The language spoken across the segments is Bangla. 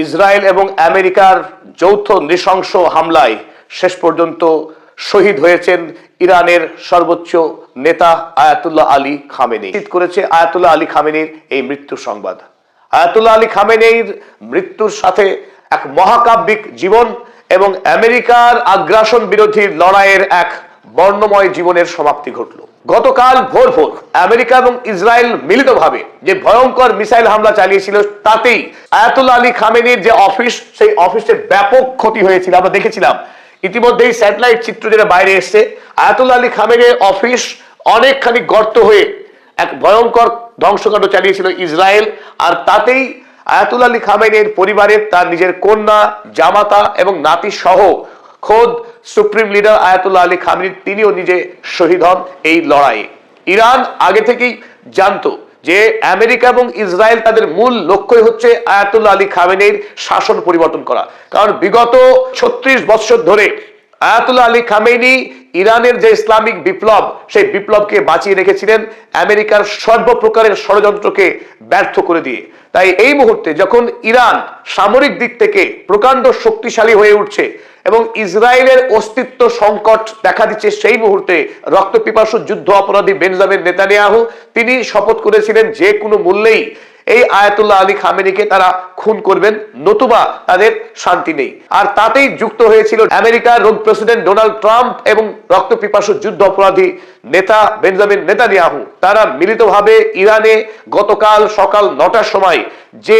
ইসরায়েল এবং আমেরিকার যৌথ নৃশংস হামলায় শেষ পর্যন্ত শহীদ হয়েছেন ইরানের সর্বোচ্চ নেতা আয়াতুল্লাহ আলী খামেনি। নিশ্চিত করেছে আয়াতুল্লাহ আলী খামেনির এই মৃত্যুর সংবাদ। আয়াতুল্লাহ আলী খামেনির মৃত্যুর সাথে এক মহাকাব্যিক জীবন এবং আমেরিকার আগ্রাসন বিরোধী লড়াইয়ের এক বর্ণময় জীবনের সমাপ্তি ঘটল। গতকাল ভোর আমেরিকা এবং ইসরায়েল মিলিতভাবে যে ভয়ঙ্কর মিসাইল হামলা চালিয়েছিল, তাতেই আয়াতুল্লাহ আলী খামেনির যে অফিস, সেই অফিসে ব্যাপক ক্ষতি হয়েছিল। আমরা দেখেছিলাম ইতিমধ্যেই স্যাটেলাইট চিত্র যেটা বাইরে এসছে, আয়াতুল্লাহ আলী খামেনির অফিস অনেকখানি গর্ত হয়ে এক ভয়ঙ্কর ধ্বংসকাণ্ড চালিয়েছিল ইসরায়েল। আর তাতেই আয়াতুল্লাহ আলী খামেনির পরিবারের তার নিজের কন্যা, জামাতা এবং নাতি সহ খোদ supreme leader Ayatollah Ali Khamenei তিনিও নিজে শহীদ হন এই লড়াইয়ে। ইরান আগে থেকেই জানতো যে আমেরিকা এবং ইসরায়েল তাদের মূল লক্ষ্যই হচ্ছে আয়াতুল্লাহ আলী খামেনির শাসন পরিবর্তন করা। কারণ বিগত 36 বছর ধরে আয়াতুল্লাহ আলী খামেনি ইরানের যে ইসলামিক বিপ্লব, সেই বিপ্লবকে বাঁচিয়ে রেখেছিলেন আমেরিকার সর্বপ্রকারের ষড়যন্ত্রকে ব্যর্থ করে দিয়ে। তাই এই মুহূর্তে যখন ইরান সামরিক দিক থেকে প্রকাণ্ড শক্তিশালী হয়ে উঠছে এবং ইসরায়েলের অস্তিত্ব সংকট দেখা দিচ্ছে, সেই মুহূর্তে রক্তপিপাসু যুদ্ধ অপরাধী বেঞ্জামিন নেতানিয়াহু তিনি শপথ করেছিলেন যে কোনো মূল্যেই এই আয়াতুল্লাহ আলী খামেনিকে তারা খুন করবেন, নতুবা তাদের শান্তি নেই। আর তাতেই যুক্ত হয়েছিল আমেরিকার প্রেসিডেন্ট ডোনাল্ড ট্রাম্প এবং রক্তপিপাসু যুদ্ধ অপরাধী নেতা বেঞ্জামিন নেতানিয়াহু। তারা মিলিতভাবে ইরানে গতকাল সকাল 9টার সময় যে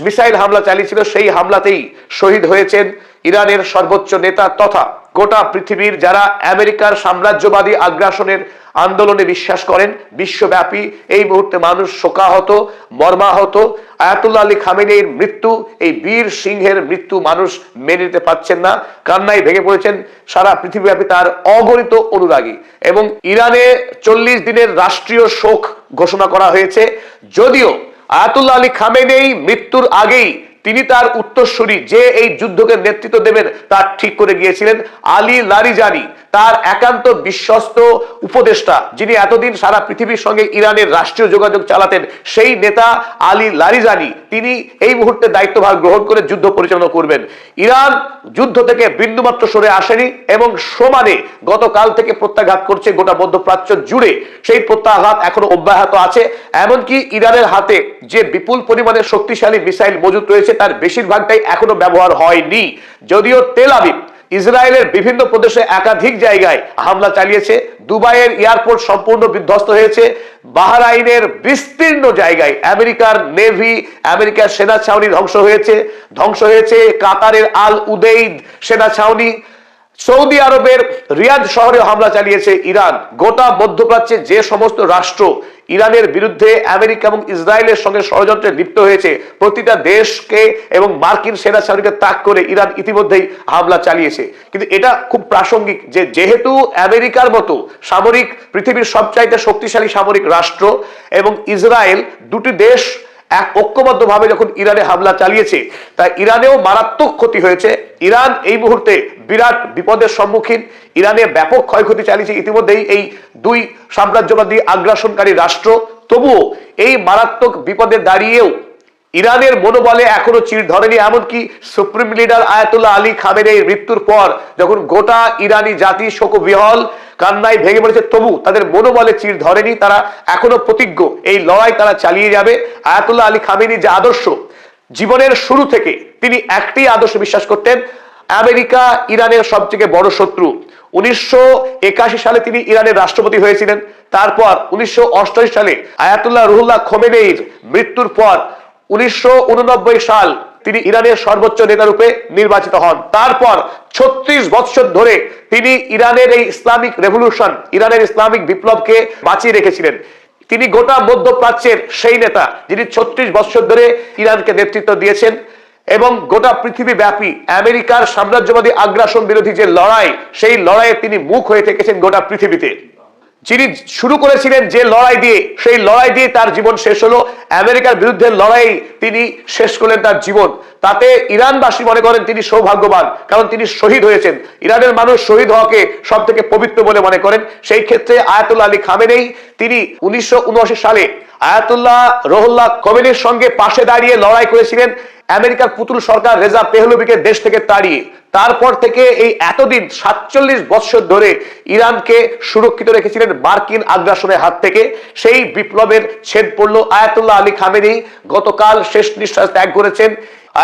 মিসাইল হামলা চালিয়েছিল, সেই হামলাতেই শহীদ হয়েছেন ইরানের সর্বোচ্চ নেতা তথা গোটা পৃথিবীর যারা আমেরিকার সাম্রাজ্যবাদী আগ্রাসনের আন্দোলনে বিশ্বাস করেন। বিশ্বব্যাপী এই মুহূর্তে মানুষ শোকাহত, মর্মাহত। আয়াতুল্লাহ আলী খামেনির মৃত্যু, এই বীর সিংহের মৃত্যু মানুষ মেনে নিতে পারছেন না, কান্নায় ভেঙে পড়েছেন সারা পৃথিবীব্যাপী তার অগণিত অনুরাগী। এবং ইরানে 40 দিনের রাষ্ট্রীয় শোক ঘোষণা করা হয়েছে। যদিও আয়াতুল্লাহ আলী খামেনি মৃত্যুর আগেই তিনি তার উত্তরসূরি যে এই যুদ্ধকে নেতৃত্ব দেবেন তা ঠিক করে গিয়েছিলেন। আলী লারিজানি, তার একান্ত বিশ্বস্ত উপদেষ্টা, যিনি এতদিন সারা পৃথিবীর সঙ্গে ইরানের রাষ্ট্রীয় যোগাযোগ চালাতেন, সেই নেতা আলী লারিজানি তিনি এই মুহূর্তে দায়িত্বভার গ্রহণ করে যুদ্ধ পরিচালনা করবেন। ইরান যুদ্ধ থেকে বিন্দুমাত্র সরে আসেনি এবং সমানে গতকাল থেকে প্রত্যাঘাত করছে গোটা মধ্যপ্রাচ্য জুড়ে। সেই প্রত্যাঘাত এখনো অব্যাহত আছে। এমনকি ইরানের হাতে যে বিপুল পরিমাণে শক্তিশালী মিসাইল মজুদ রয়েছে, তার বেশিরভাগটাই এখনো ব্যবহার হয়নি। যদিও তেল আবিব ইসরায়েলের বিভিন্ন প্রদেশে একাধিক জায়গায় হামলা চালিয়েছে, দুবাইয়ের এয়ারপোর্ট সম্পূর্ণ বিধ্বস্ত হয়েছে, বাহরাইনের বিস্তীর্ণ জায়গায় আমেরিকার নেভি, আমেরিকার সেনা ছাউনি ধ্বংস হয়েছে কাতারের আল উদেইদ সেনা ছাউনি, সৌদি আরবের রিয়াদ শহরে হামলা চালিয়েছে ইরান। গোটা মধ্যপ্রাচ্যে যে সমস্ত রাষ্ট্র ইরানের বিরুদ্ধে আমেরিকা এবং ইসরায়েলের সঙ্গে ষড়যন্ত্রে লিপ্ত হয়েছে, প্রতিটা দেশকে এবং মার্কিন সেনা ছাউনিকে তাক করে ইরান ইতিমধ্যেই হামলা চালিয়েছে। কিন্তু এটা খুব প্রাসঙ্গিক যে যেহেতু আমেরিকার মতো সামরিক পৃথিবীর সবচাইতে শক্তিশালী সামরিক রাষ্ট্র এবং ইসরায়েল, দুটি দেশ এক ঐক্যবদ্ধভাবে যখন ইরানে হামলা চালিয়েছে, তাই ইরানেও মারাত্মক ক্ষতি হয়েছে। ইরান এই মুহূর্তে বিরাট বিপদের সম্মুখীন। ইরানে ব্যাপক ক্ষয়ক্ষতি চালিয়েছে ইতিমধ্যেই এই দুই সাম্রাজ্যবাদী আগ্রাসনকারী রাষ্ট্র। তবুও এই মারাত্মক বিপদে দাঁড়িয়েও ইরানের মনোবলে এখনো চির ধরেনি। এমনকি সুপ্রিম লিডার আয়াতুল্লাহ আলী খামেনির মৃত্যুর পর যখন গোটা ইরানি জাতি শোকবিহল, কান্নায় ভেঙে পড়েছে, তবু তাদের মনোবলে চির ধরেনি। তারা এখনো প্রতিজ্ঞ, এই লড়াই তারা চালিয়ে যাবে। আয়াতুল্লাহ আলী খামেনির যে আদর্শ, জীবনের শুরু থেকে তিনি একটি আদর্শ বিশ্বাস করতেন, আমেরিকা ইরানের সবথেকে বড় শত্রু। 1981 সালে তিনি ইরানের রাষ্ট্রপতি হয়েছিলেন। তারপর 1988 সালে আয়াতুল্লাহ রুহুল্লাহ খোমেনির মৃত্যুর পর 1989 সাল তিনি ইরানের সর্বোচ্চ নেতা রূপে নির্বাচিত হন। তারপর 36 বছর ধরে তিনি ইরানের এই ইসলামিক রেভলিউশন, ইরানের ইসলামিক বিপ্লবকে বাঁচিয়ে রেখেছিলেন। তিনি গোটা মধ্যপ্রাচ্যের সেই নেতা যিনি 36 বছর ধরে ইরানকে নেতৃত্ব দিয়েছেন এবং গোটা পৃথিবী ব্যাপী আমেরিকার সাম্রাজ্যবাদী আগ্রাসন বিরোধী যে লড়াই, সেই লড়াইয়ে তিনি মুখ হয়ে থেকেছেন গোটা পৃথিবীতে। যিনি শুরু করেছিলেন যে লড়াই দিয়ে, সেই লড়াই দিয়ে তার জীবন শেষ হলো। আমেরিকার বিরুদ্ধে লড়াই তিনি শেষ করলেন তার জীবন। তাতে ইরানবাসী মনে করেন তিনি সৌভাগ্যবান, কারণ তিনি শহীদ হয়েছেন। ইরানের মানুষ শহীদ হওয়াকে সব থেকে পবিত্র বলে মনে করেন। সেই ক্ষেত্রে আয়াতুল্লাহ আলী খামেনি তিনি 1979 সালে আয়াতুল্লাহ রুহুল্লাহ খোমেনির সঙ্গে পাশে দাঁড়িয়ে লড়াই করেছিলেন। আমেরিকার পুতুল সরকার রেজা পেহলভিকে দেশ থেকে তাড়িয়ে তারপর থেকে এই এতদিন ৪৭ বছর ধরে ইরানকে সুরক্ষিত রেখেছিলেন মার্কিন আগ্রাসনের হাত থেকে। সেই বিপ্লবের ছেদ পড়লো। আয়াতুল্লাহ আলী খামেনি গতকাল শেষ নিঃশ্বাস ত্যাগ করেছেন।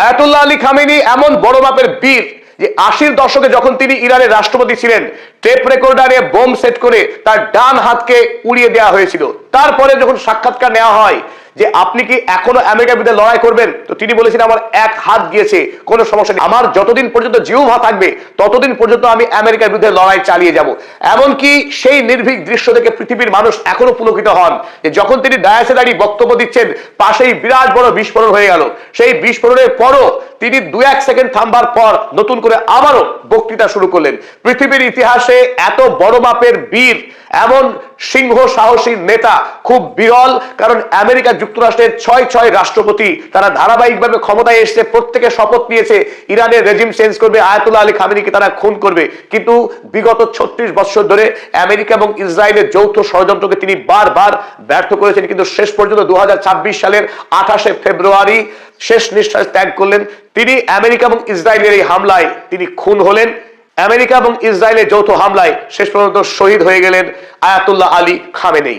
আয়াতুল্লাহ আলী খামেনি এমন বড় মাপের বীর যে ৮০-র দশকে যখন তিনি ইরানের রাষ্ট্রপতি ছিলেন, টেপ রেকর্ডারে বোম সেট করে তার ডান হাতকে উড়িয়ে দেওয়া হয়েছিল। তারপরে যখন সাক্ষাৎকার নেওয়া হয় যে আপনি কি এখনো আমেরিকার বিরুদ্ধে লড়াই করবেন, তো তিনি বলেছিলেন আমার এক হাত গিয়েছে, কোনো সমস্যা নেই, আমার যতদিন পর্যন্ত জিহ্বা থাকবে ততদিন পর্যন্ত আমি আমেরিকার বিরুদ্ধে লড়াই চালিয়ে যাব। এমনকি সেই নির্ভীক দৃশ্য থেকে পৃথিবীর মানুষ এখনো পুলকিত হন যে যখন তিনি ডায়াসে দাঁড়িয়ে বক্তব্য দিচ্ছেন, পাশেই বিরাট বড় বিস্ফোরণ হয়ে গেল। সেই বিস্ফোরণের পরও তিনি ২-১ সেকেন্ড থামবার পর নতুন করে আবারও বক্তৃতা শুরু করলেন। পৃথিবীর ইতিহাসে এত বড় মাপের বীর, এমন সিংহ সাহসী নেতা খুব বিরল। কারণ আমেরিকা যুক্তরাষ্ট্রের ৬ রাষ্ট্রপতি তারা ধারাবাহিকভাবে ক্ষমতায় এসে প্রত্যেকে শপথ নিয়েছে ইরানের রেজিম চেঞ্জ করবে, আয়াতুল্লাহ আলী খামেনিকে তারা খুন করবে। কিন্তু বিগত ৩৬ বছর ধরে আমেরিকা এবং ইসরায়েলের যৌথ ষড়যন্ত্রকে তিনি বারবার ব্যর্থ করেছেন। কিন্তু শেষ পর্যন্ত ২০২৬ সালের ২৮শে ফেব্রুয়ারি শেষ নিঃশ্বাস ত্যাগ করলেন তিনি। আমেরিকা এবং ইসরায়েলের এই হামলায় তিনি খুন হলেন। আমেরিকা এবং ইসরায়েলের যৌথ হামলায় শেষ পর্যন্ত শহীদ হয়ে গেলেন আয়াতুল্লাহ আলী খামেনি।